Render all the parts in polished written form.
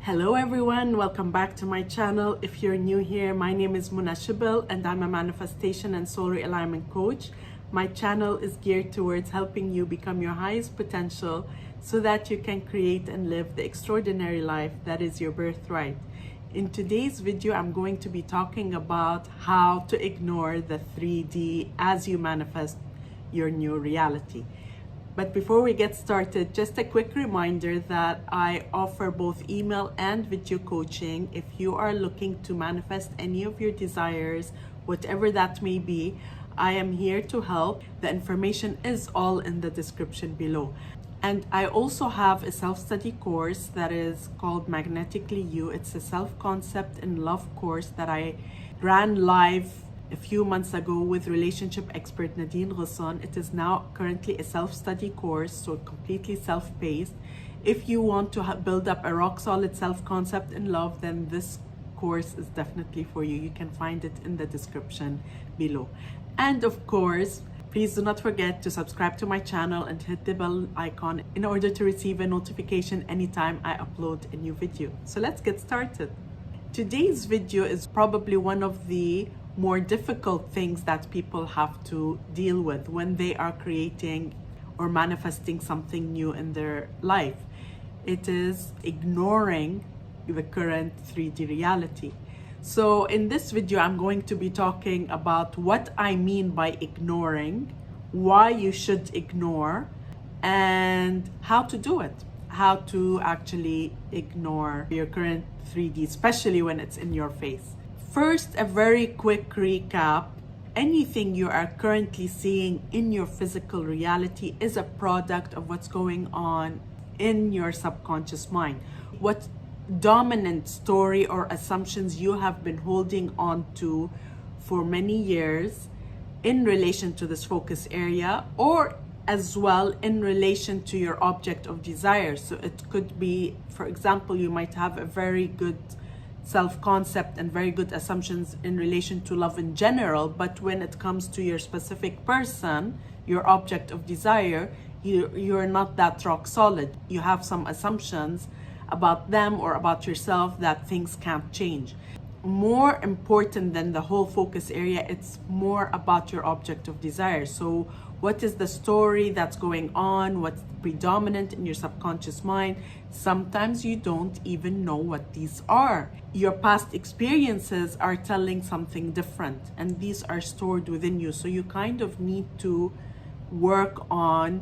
Hello everyone, welcome back to my channel. If you're new here, my name is Irresistible and I'm a manifestation and soul realignment coach. My channel is geared towards helping you become your highest potential so that you can create and live the extraordinary life that is your birthright. In today's video, I'm going to be talking about how to ignore the 3D as you manifest your new reality. But before we get started, just a quick reminder that I offer both email and video coaching. If you are looking to manifest any of your desires, whatever that may be, I am here to help. The information is all in the description below. And I also have a self-study course that is called Magnetically You. It's a self-concept and love course that I ran live a few months ago with relationship expert Nadine Ghassan. It is now currently a self-study course, so completely self-paced. If you want to build up a rock-solid self-concept in love, then this course is definitely for you. You can find it in the description below. And of course, please do not forget to subscribe to my channel and hit the bell icon in order to receive a notification anytime I upload a new video. So let's get started. Today's video is probably one of the more difficult things that people have to deal with when they are creating or manifesting something new in their life. It is ignoring the current 3D reality. So in this video, I'm going to be talking about what I mean by ignoring, why you should ignore, and how to do it. How to actually ignore your current 3D, especially when it's in your face. First, a very quick recap. Anything you are currently seeing in your physical reality is a product of what's going on in your subconscious mind. What dominant story or assumptions you have been holding on to for many years in relation to this focus area, or as well in relation to your object of desire. So it could be, for example, you might have a very good self-concept and very good assumptions in relation to love in general, but when it comes to your specific person, your object of desire, you're not that rock solid. You have some assumptions about them or about yourself that things can't change. More important than the whole focus area, it's more about your object of desire. So what is the story that's going on? What's predominant in your subconscious mind? Sometimes you don't even know what these are. Your past experiences are telling something different, and these are stored within you. So you kind of need to work on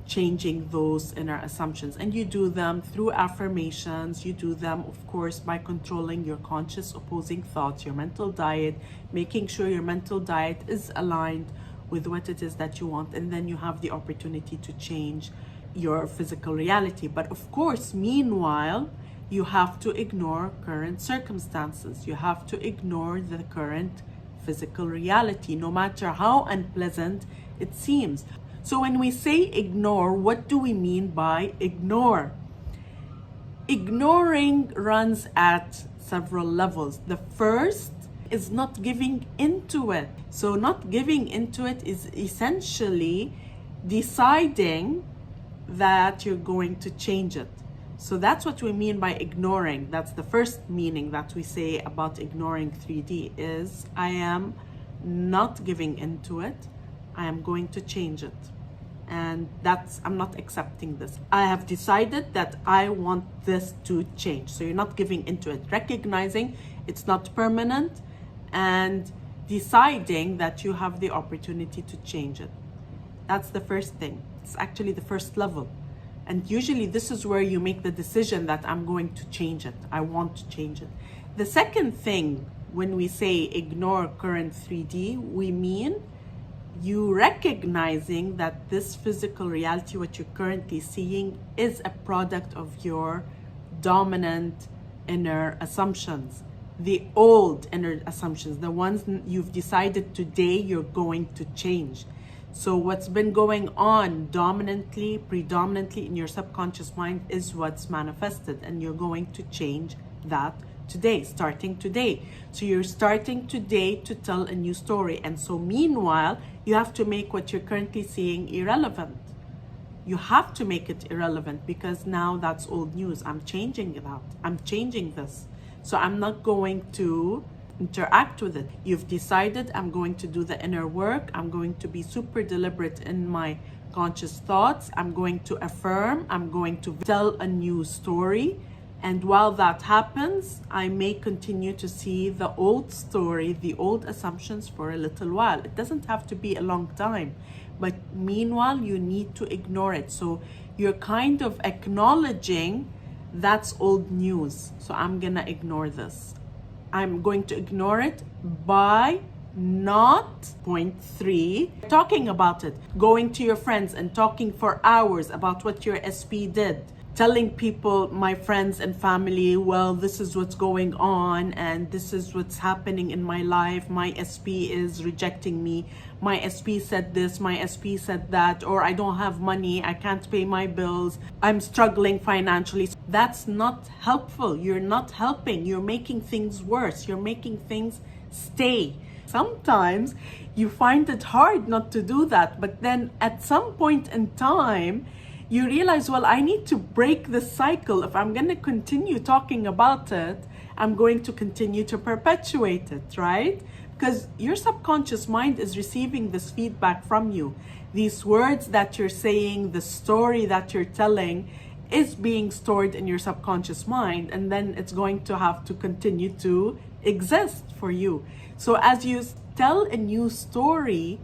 changing those inner assumptions, and you do them through affirmations. You do them, of course, by controlling your conscious opposing thoughts, your mental diet, making sure your mental diet is aligned with what it is that you want, and then you have the opportunity to change your physical reality. But of course, meanwhile, you have to ignore current circumstances. You have to ignore the current physical reality, no matter how unpleasant it seems. So when we say ignore, what do we mean by ignore? Ignoring runs at several levels. The first is not giving into it. So not giving into it is essentially deciding that you're going to change it. So that's what we mean by ignoring. That's the first meaning that we say about ignoring 3D is I am not giving into it. I am going to change it. And I'm not accepting this. I have decided that I want this to change. So you're not giving into it, recognizing it's not permanent and deciding that you have the opportunity to change it. That's the first thing. It's actually the first level. And usually this is where you make the decision that I'm going to change it. I want to change it. The second thing, when we say ignore current 3D, we mean you recognizing that this physical reality, what you're currently seeing, is a product of your dominant inner assumptions. The old inner assumptions, the ones you've decided today you're going to change. So what's been going on predominantly in your subconscious mind is what's manifested, and you're going to change that today, starting today. So you're starting today to tell a new story. And so meanwhile, you have to make what you're currently seeing irrelevant. You have to make it irrelevant, because now that's old news. I'm changing that. I'm changing this. So I'm not going to interact with it. You've decided I'm going to do the inner work. I'm going to be super deliberate in my conscious thoughts. I'm going to affirm. I'm going to tell a new story. And while that happens, I may continue to see the old story, the old assumptions for a little while. It doesn't have to be a long time, but meanwhile, you need to ignore it. So you're kind of acknowledging that's old news. So I'm gonna ignore this. I'm going to ignore it by not, point 3, talking about it, going to your friends and talking for hours about what your SP did. Telling people, my friends and family, well, this is what's going on and this is what's happening in my life. My SP is rejecting me. My SP said this, my SP said that, or I don't have money, I can't pay my bills, I'm struggling financially. That's not helpful. You're not helping. You're making things worse. You're making things stay. Sometimes you find it hard not to do that, but then at some point in time, you realize, well, I need to break the cycle. If I'm going to continue talking about it, I'm going to continue to perpetuate it, right? Because your subconscious mind is receiving this feedback from you. These words that you're saying, the story that you're telling is being stored in your subconscious mind, and then it's going to have to continue to exist for you. So as you tell a new story,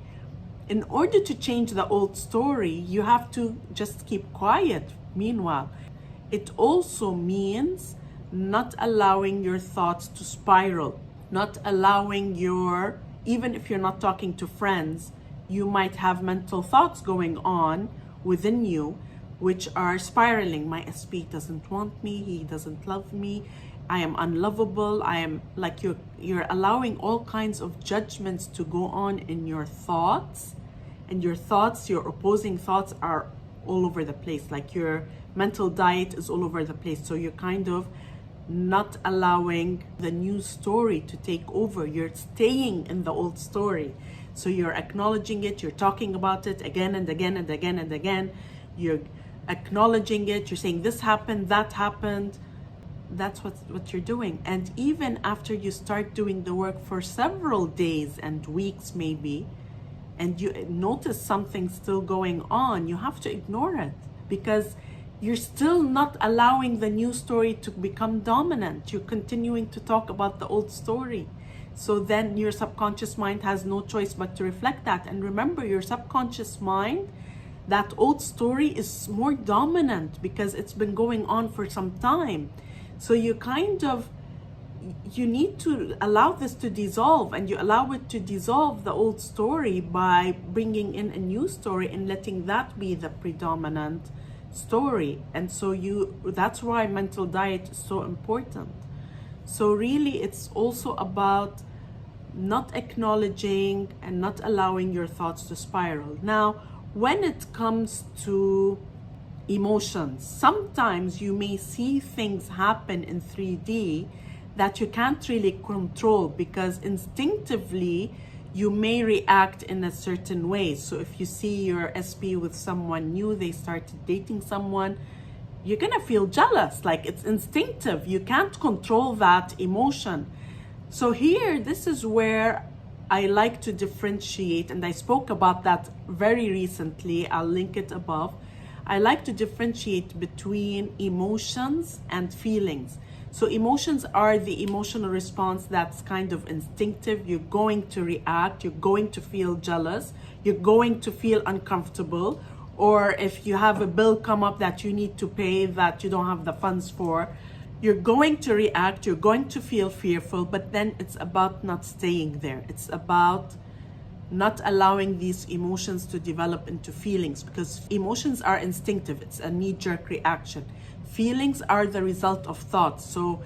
in order to change the old story, you have to just keep quiet. Meanwhile, it also means not allowing your thoughts to spiral, not allowing even if you're not talking to friends, you might have mental thoughts going on within you, which are spiraling. My SP doesn't want me, he doesn't love me, I am unlovable. I am like, you're allowing all kinds of judgments to go on in your thoughts. And your thoughts, your opposing thoughts are all over the place. Like your mental diet is all over the place. So you're kind of not allowing the new story to take over. You're staying in the old story. So you're acknowledging it. You're talking about it again and again and again and again. You're acknowledging it. You're saying this happened, that happened. That's what you're doing. And even after you start doing the work for several days and weeks maybe, and you notice something still going on, you have to ignore it, because you're still not allowing the new story to become dominant. You're continuing to talk about the old story. So then your subconscious mind has no choice but to reflect that. And remember, your subconscious mind, that old story is more dominant because it's been going on for some time. So you need to allow this to dissolve, and you allow it to dissolve the old story by bringing in a new story and letting that be the predominant story. And so that's why mental diet is so important. So really, it's also about not acknowledging and not allowing your thoughts to spiral. Now, when it comes to emotions, sometimes you may see things happen in 3D that you can't really control, because instinctively you may react in a certain way. So if you see your SP with someone new, they started dating someone, you're gonna feel jealous. Like, it's instinctive. You can't control that emotion. So here, this is where I like to differentiate, and I spoke about that very recently. I'll link it above. I like to differentiate between emotions and feelings. So emotions are the emotional response that's kind of instinctive. You're going to react, you're going to feel jealous, you're going to feel uncomfortable, or if you have a bill come up that you need to pay that you don't have the funds for, you're going to react, you're going to feel fearful, but then it's about not staying there. It's about not allowing these emotions to develop into feelings, because emotions are instinctive. It's a knee-jerk reaction. Feelings are the result of thoughts. So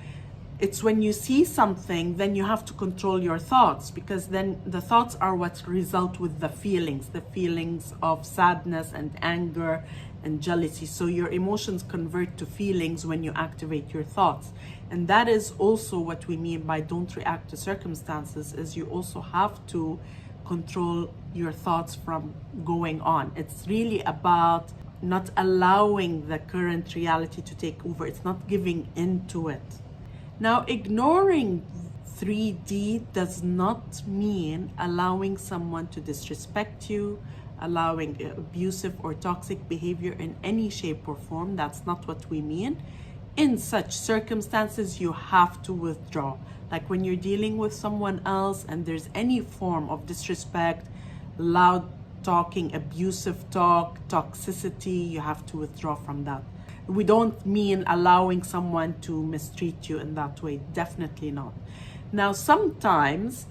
it's when you see something, then you have to control your thoughts, because then the thoughts are what result with the feelings of sadness and anger and jealousy. So your emotions convert to feelings when you activate your thoughts. And that is also what we mean by don't react to circumstances, is you also have to control your thoughts from going on. It's really about not allowing the current reality to take over. It's not giving in to it. Now, ignoring 3D does not mean allowing someone to disrespect you, allowing abusive or toxic behavior in any shape or form. That's not what we mean. In such circumstances, you have to withdraw. Like when you're dealing with someone else and there's any form of disrespect, loud talking, abusive talk, toxicity, you have to withdraw from that. We don't mean allowing someone to mistreat you in that way. Definitely not. Now, sometimes,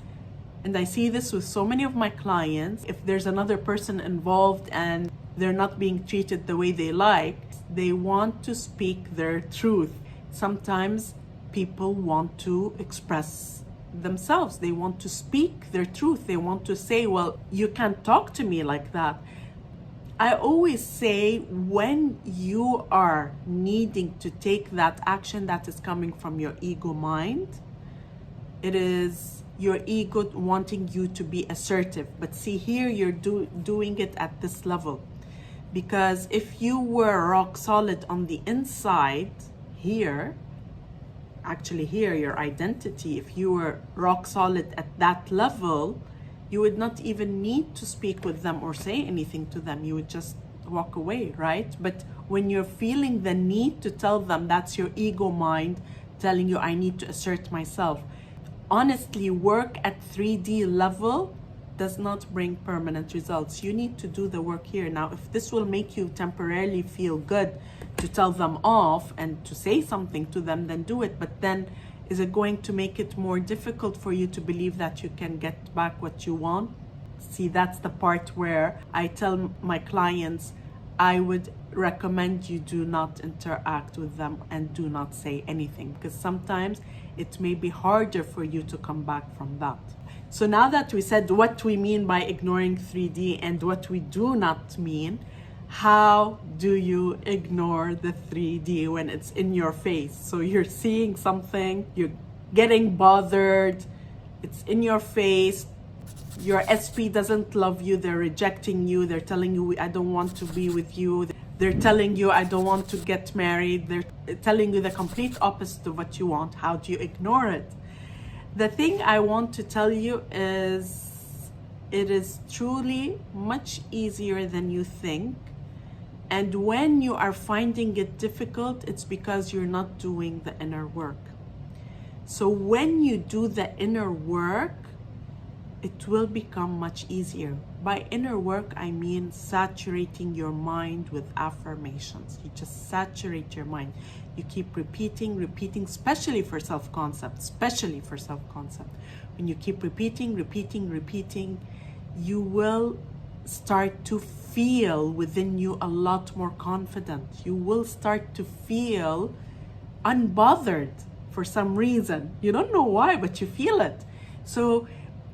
and I see this with so many of my clients, if there's another person involved and they're not being treated the way they like, they want to speak their truth. Sometimes people want to express themselves. They want to speak their truth. They want to say, well, you can't talk to me like that. I always say, when you are needing to take that action that is coming from your ego mind, it is your ego wanting you to be assertive. But see, here you're doing it at this level. Because if you were rock solid on the inside, here, actually here, your identity, if you were rock solid at that level, you would not even need to speak with them or say anything to them. You would just walk away, right? But when you're feeling the need to tell them, that's your ego mind telling you, I need to assert myself. Honestly, work at 3D level does not bring permanent results. You need to do the work here. Now, if this will make you temporarily feel good to tell them off and to say something to them, then do it. But then, is it going to make it more difficult for you to believe that you can get back what you want? See, that's the part where I tell my clients, I would recommend you do not interact with them and do not say anything, because sometimes it may be harder for you to come back from that. So now that we said what we mean by ignoring 3D and what we do not mean, how do you ignore the 3D when it's in your face? So you're seeing something, you're getting bothered, it's in your face, your SP doesn't love you, they're rejecting you, they're telling you, I don't want to be with you, they're telling you, I don't want to get married, they're telling you the complete opposite of what you want. How do you ignore it? The thing I want to tell you is, it is truly much easier than you think. And when you are finding it difficult, it's because you're not doing the inner work. So when you do the inner work, it will become much easier. By inner work, I mean saturating your mind with affirmations. You just saturate your mind. You keep repeating, especially for self-concept, When you keep repeating, you will start to feel within you a lot more confident. You will start to feel unbothered for some reason. You don't know why, but you feel it. So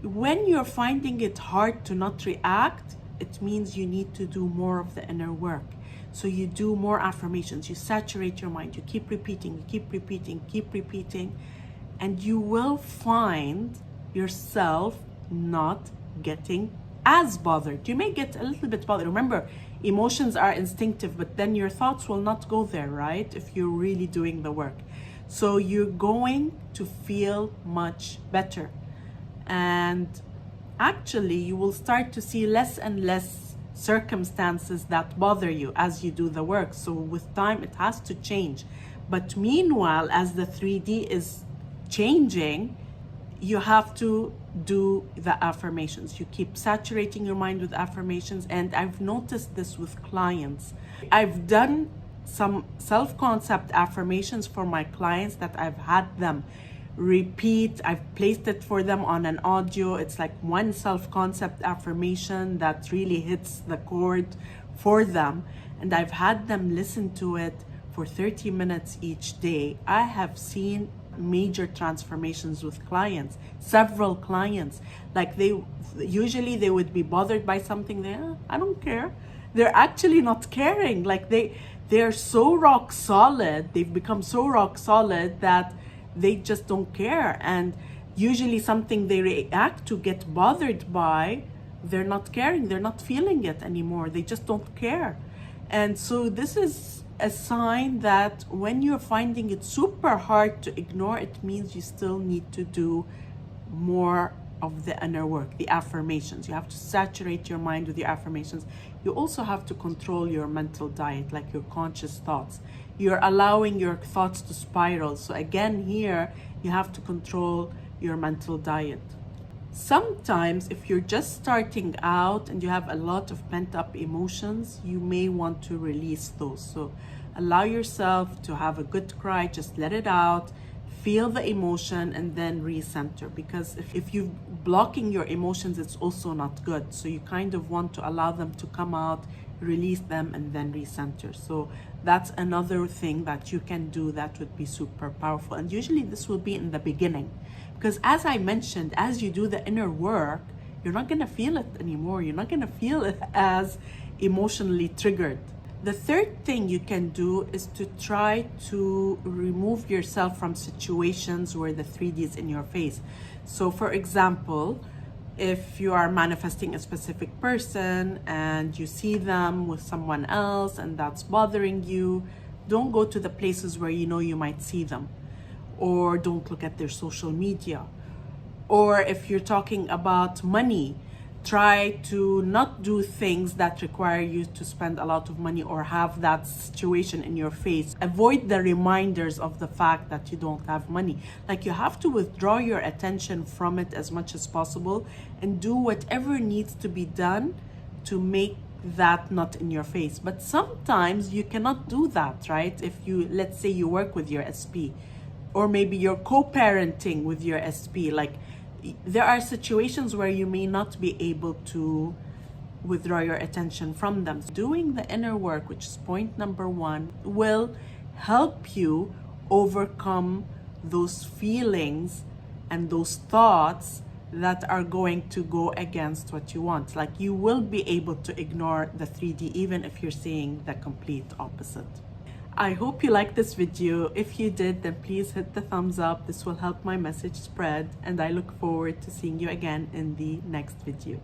when you're finding it hard to not react, it means you need to do more of the inner work. So you do more affirmations, you saturate your mind, you keep repeating, and you will find yourself not getting as bothered. You may get a little bit bothered. Remember, emotions are instinctive, but then your thoughts will not go there, right? If you're really doing the work. So you're going to feel much better. And actually, you will start to see less and less circumstances that bother you as you do the work. So with time, it has to change. But meanwhile, as the 3D is changing, you have to do the affirmations. You keep saturating your mind with affirmations. And I've noticed this with clients. I've done some self-concept affirmations for my clients that I've had them repeat. I've placed it for them on an audio. It's like one self-concept affirmation that really hits the chord for them. And I've had them listen to it for 30 minutes each day. I have seen major transformations with clients, several clients. Like they would be bothered by something. I don't care. They're actually not caring. Like they're so rock solid. They've become so rock solid that they just don't care. And usually something they react to, get bothered by, they're not caring, they're not feeling it anymore. They just don't care. And so this is a sign that when you're finding it super hard to ignore, it means you still need to do more of the inner work, the affirmations. You have to saturate your mind with your affirmations. You also have to control your mental diet, like your conscious thoughts. You're allowing your thoughts to spiral. So again, here, you have to control your mental diet. Sometimes if you're just starting out and you have a lot of pent-up emotions, you may want to release those. So allow yourself to have a good cry, just let it out, feel the emotion, and then recenter. Because if you're blocking your emotions, it's also not good. So you kind of want to allow them to come out, release them, and then recenter. So that's another thing that you can do that would be super powerful. And usually this will be in the beginning. Because as I mentioned, as you do the inner work, you're not going to feel it anymore. You're not going to feel it as emotionally triggered. The third thing you can do is to try to remove yourself from situations where the 3D is in your face. So for example, if you are manifesting a specific person and you see them with someone else and that's bothering you, don't go to the places where you know you might see them. Or don't look at their social media. Or if you're talking about money, try to not do things that require you to spend a lot of money or have that situation in your face. Avoid the reminders of the fact that you don't have money. Like, you have to withdraw your attention from it as much as possible and do whatever needs to be done to make that not in your face. But sometimes you cannot do that, right? If you, let's say you work with your SP, or maybe you're co-parenting with your SP, like, there are situations where you may not be able to withdraw your attention from them. Doing the inner work, which is point number 1, will help you overcome those feelings and those thoughts that are going to go against what you want. Like, you will be able to ignore the 3D even if you're seeing the complete opposite. I hope you liked this video. If you did, then please hit the thumbs up. This will help my message spread, and I look forward to seeing you again in the next video.